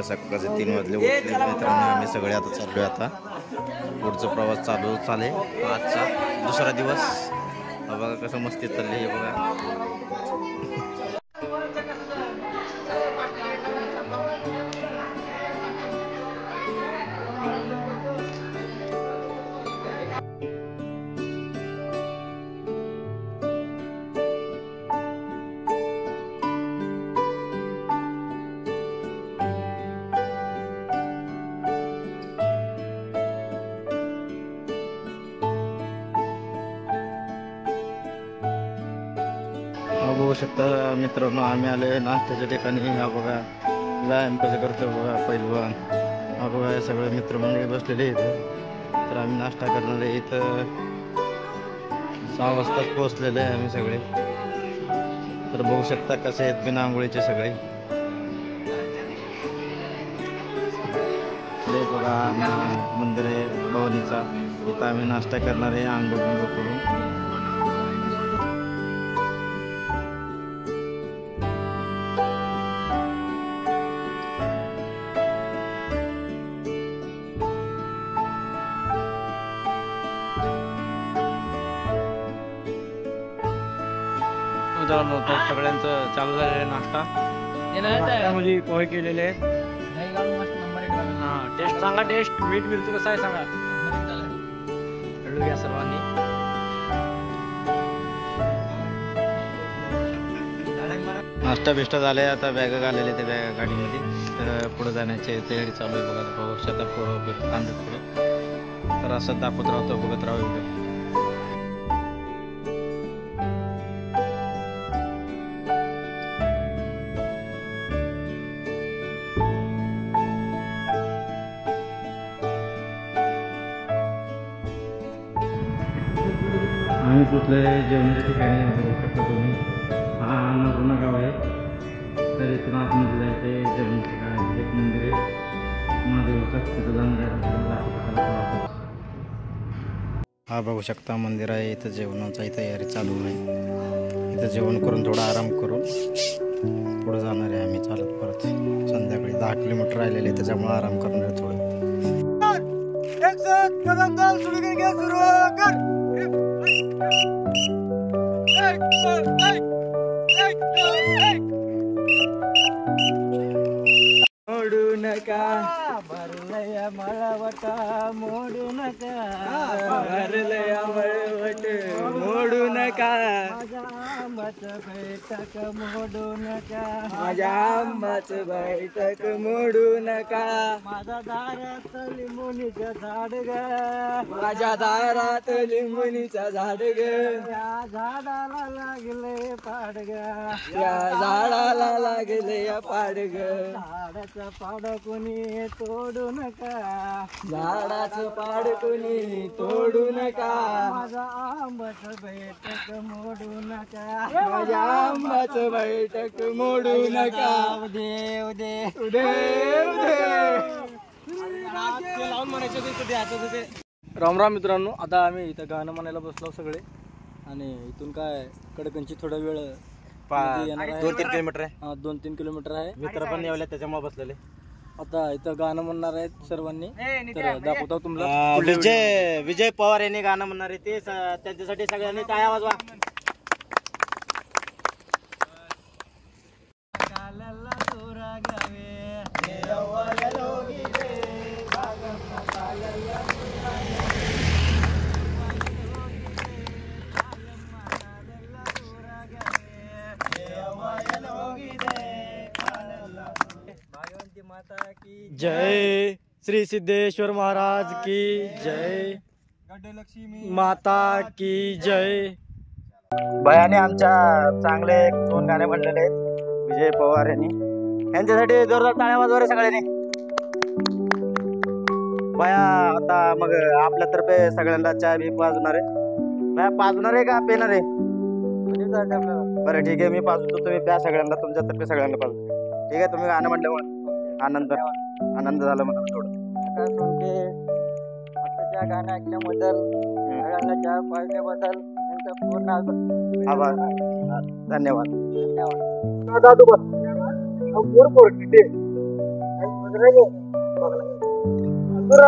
सकाळचे 3 वाजले उठले मित्रांनो. आम्ही सगळे आता चाललोय. आता पुढचा प्रवास चालू चाले. आजचा दुसरा दिवस. बघा कसं मस्ती चालली हे बघा. बघू शकता मित्रांनो, आम्ही आले नाश्त्याच्या ठिकाणी. हा बघा व्यायाम कसं करतो बघा पहिलवान. हा बघा सगळे मित्रमंडळी बसलेले इथं. तर आम्ही नाश्ता करणार आहे. इथं 6 वाजताच पोहोचलेले आहे आम्ही सगळे. तर बघू शकता कसे आहेत बिना आंघोळीचे सगळे. बघा मंदिर आहे भवानीचा. इथं आम्ही नाश्ता करणार आहे आंघोळ करून. सगळ्यांचं चालू झालेलं नाश्ता. म्हणजे पोहे केलेले आहेत. हां टेस्ट सांगा. टेस्ट मीठ मिरची कसं आहे सांगा. घ्या सर्वांनी. नाश्ता बिष्टा झाले. आता बॅग घालेले त्या बॅग गाडीमध्ये. तर पुढे जाण्याची तयारी चालू आहे बघा. पाहू शकता पुढे. तर असं दाखवत राहतो बघत राहू. आम्ही कुठले जेवणाच्या ठिकाणी बघू शकता तुम्ही. हा अन्नपूर्णा गाव आहे. तर इथून आतमध्ये जायचं जेवणाच्या ठिकाणी एक मंदिर आहे महादेवाचं. तिथं जाणार. हा बघू शकता मंदिर आहे. इथं जेवणाची तयारी चालू आहे. इथं जेवण करून थोडा आराम करून पुढे जाणार आहे आम्ही चालत परत. संध्याकाळी 10 किलोमीटर राहिलेले त्याच्यामुळे आराम करणार आहे थोडं. मोडू नका भरलया मळवटा मोडू नका. भरलया मळवट मोडू नका. माझ्या आंबाचं बैठक मोडू नका. माझ्या आंबाचं बैठक मोडू नका. माझ्या दारात लिंबुनीचं झाड ग. माझ्या दारात लिंबुनीचं झाड ग. या झाडाला लागले पाड ग. या झाडाला लागले पाड ग. झाडाचं पाड कोणी तोडू नका. झाडाचं पाड कोणी तोडू नका. माझा आंबाचं बैठक मोडू नका. माझ्या आंबाचं बैठक मोडू नका. उदे उदे उदे उदे. राम राम मित्रांनो. आता आम्ही इथं गाणं म्हणायला बसलो सगळे. आणि इथून काय कडकंची थोडा वेळ 2-3 किलोमीटर आहे. 2-3 किलोमीटर आहे. मित्र पण येवले त्याच्यामुळे बसलेले. आता इथं गाणं म्हणणार आहेत सर्वांनी. तर दाखवतो तुम्हाला. विजय पवार यांनी गाणं म्हणणार आहे ते. त्यांच्यासाठी सगळ्यांनी टाळ्या वाजवा. माता की जय. श्री सिद्धेश्वर महाराज की जय. गडलक्ष्मी माता की जय. भयाने आमच्या चांगले 2 गाणे म्हणलेले आहेत विजय पवार यांनी. यांच्यासाठी जोरदार टाळ्या वाजवा रे सगळ्यांनी. भया आता मग आपल्यातर्फे सगळ्यांना चहा बी पाजणार आहे. भया पाजणार आहे का पेणार आहे? बरं ठीक आहे. मी पाजतो तुम्ही प्या सगळ्यांना. तुमच्यातर्फे सगळ्यांना पाजतो. ठीक आहे. तुम्ही गाणं म्हटल्यामुळे आनंद झाला मला थोडं. आताच्या गाणं ऐकल्याबद्दल सगळ्यांना चहा पाजल्याबद्दल त्यांचा पूर्ण आभार. धन्यवाद. ದೂರ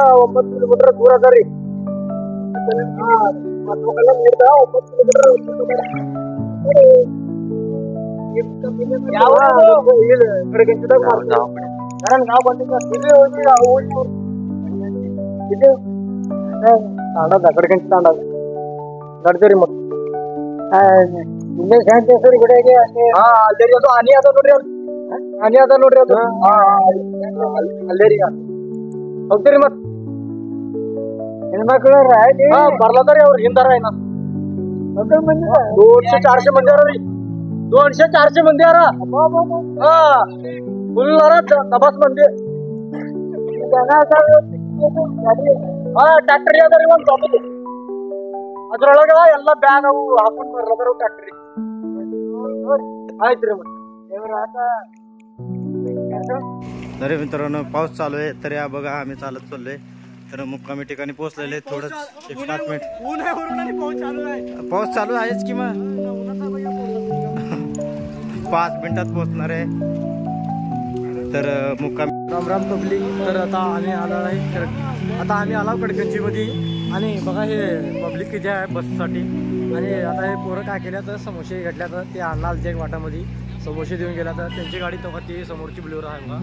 9 ಕಿಲೋಮೀಟರ್ ದೂರ ಅದ ರೀ. ನಾವು ಬಂದಿದ್ದ ಕಡೆಗಂಚಿ ತಾಂಡದ ನಡ್ದೇರಿ ಮತ್ತೆ ಇಲ್ಲೇ ಶಾಂತೇಶ್ವರಿ ಗುಡಿಯಾಗೆ ಅಲ್ಲೇ ಅದು ಆನಿ ಅದ ನೋಡ್ರಿ. ಅದು ಆನಿ ಅದ ನೋಡ್ರಿ. ಅದು ಅಲ್ಲೇ ರೀ ಹೋಗ್ತೀರಿ ಮತ್ ಹೆಣ್ಮಕ್ಳು ಬರ್ಲದಾರಿ. ಅವ್ರು ಹಿಂದಾರ 200-400 ಮಂದಿ ಅರ ರೀ. 200-400 ಮಂದಿ ಅರ. ಫುಲ್ ಅರ ತಬಾಸ್ ಮಂದಿ. ಟ್ಯಾಕ್ಟರಿ ಅದ ರೀ ಒಂದ್ ಚಾಪಿ. ಅದ್ರೊಳಗ ಎಲ್ಲ ಬ್ಯಾಗ್ ಅವು ಹಾಕೊಂಡ್ ಬರ್ಲದಾರ ಟ್ಯಾಕ್ಟರಿ. आयत रे तरी मित्रांनो पाऊस चालू आहे. तरी बघा आम्ही चालत चाललोय. तर मुक्कामी ठिकाणी पोहोचलेले. थोडं 1-5 मिनिट ऊन आहे वरून आणि पाऊस चालू आहे. पाऊस चालू आहेच की मग 5 मिनिटात पोहोचणार आहे. तर मुक्कामी राम राम पब्लिक. तर आता आम्ही आलो आहे. आता आम्ही आलो कडकंची मध्ये आणि बघा हे पब्लिक किती आहे बससाठी. आणि आता हे पोरं काय केल्या तर समोसे घेतल्या तर ते आणला आलते एक वाटामध्ये समोसे देऊन गेला. तर त्यांची गाडी तेव्हा ती समोरची ब्ल्युरो आहे बघा.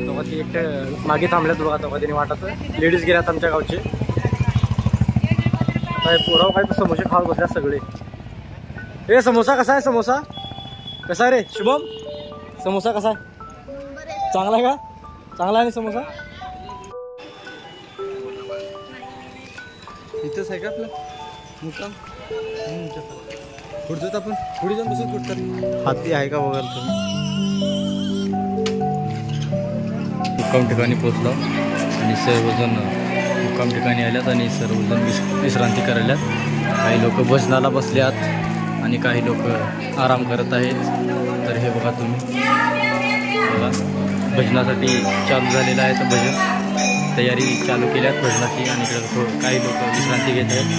तेव्हा ती एकटे मागे थांबल्यात बघा. तेव्हा त्यांनी वाटत लेडीज गेल्यात आमच्या गावचे. आता हे पोरं काय तर समोसे खात बसल्यात सगळे. हे समोसा कसा आहे? समोसा कसा आहे रे शुभम? समोसा कसा आहे? चांगला आहे का? चांगला आहे ना समोसा? इथंच आहे का आपलं मुक्काम? पुढचं आपण पुढे जाऊन बसू. कुठं हाती आहे का बघाल तुम्ही? मुक्काम ठिकाणी पोहोचलो आणि सर्वजण मुक्काम ठिकाणी आल्यात आणि सर्वजण विश्रांती करायल्यात. काही लोक भजनाला बसल्यात आणि काही लोक आराम करत आहेत. तर हे बघा तुम्ही बघा भजनासाठी चालू झालेलं आहे. तर भजन तयारी चालू केल्यात भजनाची. आणि इकडे काही लोक विश्रांती घेत आहेत.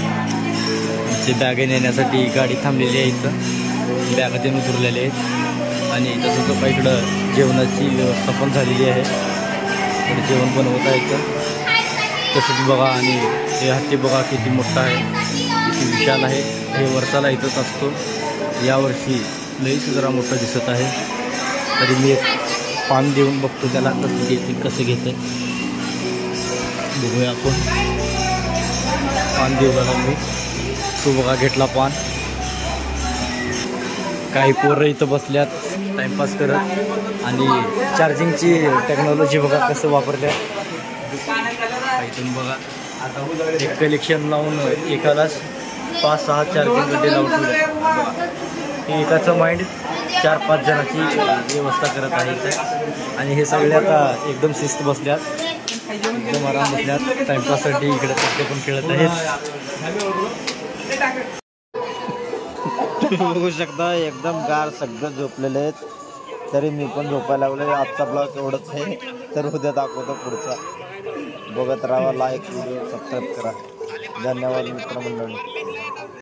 ते बॅगे नेण्यासाठी गाडी थांबलेली आहे. इथं बॅगा देऊन उतरलेले आहेत. आणि तसंच काही इकडं जेवणाची व्यवस्था पण झालेली आहे. तर जेवण बनवत आहे इथं. तसंच बघा आणि हे हत्ती बघा किती मोठा आहे, किती विशाल आहे. हे वर्षाला इथंच असतो. यावर्षी लईच जरा मोठं दिसत आहे. तरी मी एक पान देऊन बघतो त्याला कसं घेते कसं घेते बघूया आपण. पान देऊ बघा मी. तो बघा घेतला पान. काही पोरं इथं बसल्यात टाइमपास करत. आणि चार्जिंगची टेक्नॉलॉजी बघा कसं वापरल्या. इथून बघा एक कलेक्शन लावून एकालाच 5-6 चार्जिंग गड्डे लावून ठेवले. एकाचं माइंड 4-5 जणांची व्यवस्था करत आहे. आणि हे सगळे आता एकदम शिस्त बसल्यात, एकदम आराम बसल्यात. टाइमपाससाठी इकडे पत्ते पण खेळत आहेत. बघू शकता एकदम गार सगळं झोपलेले आहेत. तरी मी पण झोपायला लागलो. आजचा ब्लॉग एवढंच आहे. तर उद्या दाखवतो पुढचा. बघत राहा. लाईक व्हिडिओ सबस्क्राईब करा. धन्यवाद मित्रमंडळी.